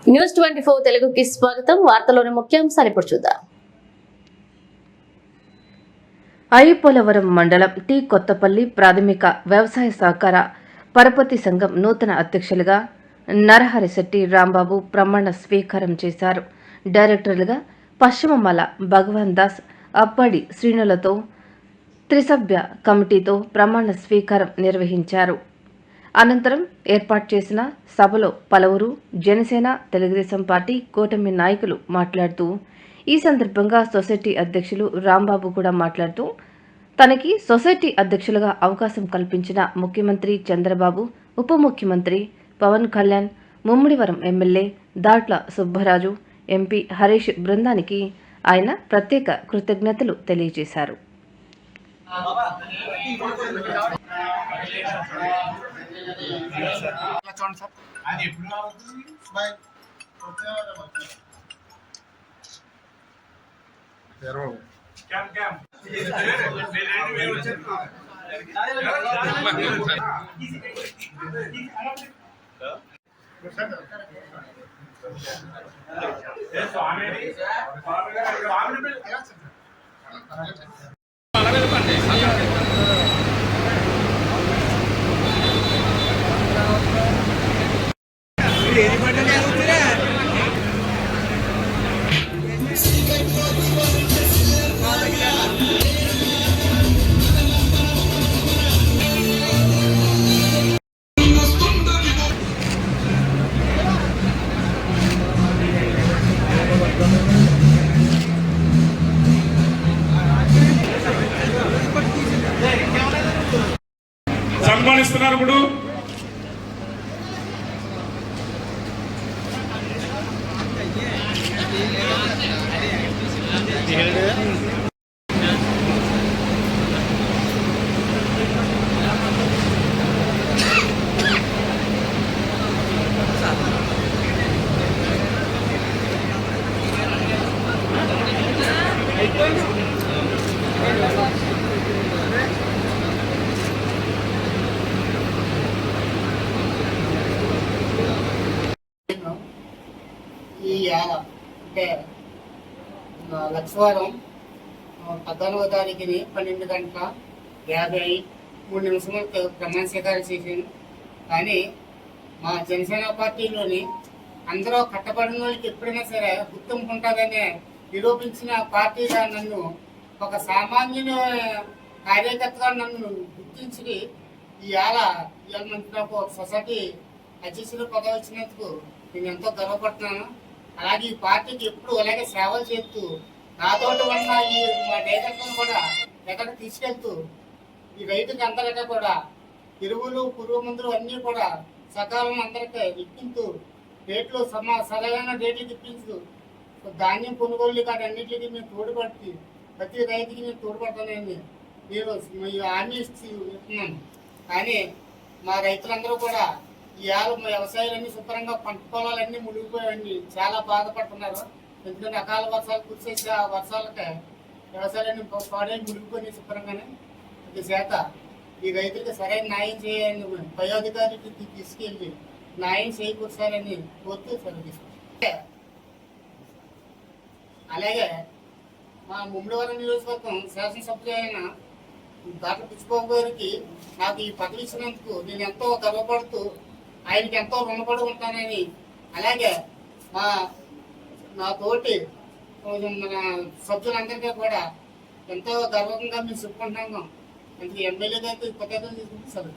News 24 తెలుగుకి స్వాగతం. వార్తలోని ముఖ్యాంశాలు ఇప్పుడు చూద్దాం. ఐపోలవరం మండలం టి కొత్తపల్లి ప్రాథమిక వ్యవసాయ సహకార పరపతి సంఘం నూతన అధ్యక్షులుగా నరహరిశెట్టి రాంబాబు ప్రమాణ స్వీకారం చేశారు. డైరెక్టర్లుగా పశ్చిమమల భగవాన్ దాస్, అప్పడి శ్రీనులతో త్రిసభ్య కమిటీతో ప్రమాణ స్వీకారం నిర్వహించారు. అనంతరం ఏర్పాటు చేసిన సభలో పలువురు జనసేన, తెలుగుదేశం పార్టీ కూటమి నాయకులు మాట్లాడుతూ, ఈ సందర్భంగా సొసైటీ అధ్యక్షులు రాంబాబు కూడా మాట్లాడుతూ, తనకి సొసైటీ అధ్యక్షులుగా అవకాశం కల్పించిన ముఖ్యమంత్రి చంద్రబాబు, ఉప ముఖ్యమంత్రి పవన్ కళ్యాణ్, ముమ్మిడివరం ఎమ్మెల్యే దాట్ల సుబ్బరాజు, ఎంపీ హరీష్ బృందానికి ఆయన ప్రత్యేక కృతజ్ఞతలు తెలియజేశారు. సన్మానిస్తున్నారు. ఇప్పుడు ఈ ఏళ అంటే లక్షవారం 14వ తారీఖుని 12:53 ప్రమాణ స్వీకారం చేశాను. కానీ మా జనసేన పార్టీలోని అందరూ కట్టబడిన వాళ్ళకి ఎప్పుడైనా సరే గుర్తింపు ఉంటుందని నిరూపించిన పార్టీగా నన్ను ఒక సామాన్యుని కార్యకర్తగా నన్ను గుర్తించి ఇవాళ నాకు సొసైటీ అధ్యక్షులు పదవి వచ్చినందుకు నేను ఎంతో గర్వపడుతున్నాను. అలాగే ఈ పార్టీకి ఎప్పుడు అలాగే సేవలు చేస్తూ నాతోటి ఉన్న ఈ మా డైరెక్టర్లను కూడా ఎక్కడికి తీసుకెళ్తూ ఈ రైతుకి అందరికీ కూడా ఎరువులు, పురుగు మందులు అన్నీ కూడా సకాలంలో అందరికీ ఇప్పించు, రేట్లు సరైన రేట్లు ఇప్పించు, ధాన్యం కొనుగోలు కాదు అన్నింటికి మేము తోడుపడి ప్రతి రైతుకి మేము తోడుపడతానని నేను హామీ ఇస్తున్నాను. కానీ మా రైతులందరూ కూడా ఇవాళ వ్యవసాయాలన్నీ శుభ్రంగా పంట పొలాలన్నీ మునిగిపోయాయండి. చాలా బాధపడుతున్నారు. ఎందుకంటే అకాల వర్షాలు కురిసే వర్షాలకి వ్యవసాయాలన్నీ పాడై మునిగిపోయి శుభ్రంగానే చేత ఈ రైతులకి సరైన న్యాయం చేయాలని పై అధికారులకి తీసుకెళ్ళి న్యాయం చేకూర్చాలని కోరుతూ సెలవుతీసుకుంటాం. అలాగే మా ముమ్మిడివరం నియోజకవర్గం శాసనసభ్యులు అయిన డాక్టర్ పిచ్చిబాబు గారికి నాకు ఈ పదవి ఇచ్చినందుకు నేను ఎంతో గర్వపడుతూ ఆయనకి ఎంతో రుణపడి ఉంటానని, అలాగే నా తోటి మన సభ్యులందరికీ కూడా ఎంతో గర్వంగా మేము చెప్పుకుంటున్నాము. అంటే ఎమ్మెల్యే గారికి కృతజ్ఞతలు తీసుకుంటూ సెలవు.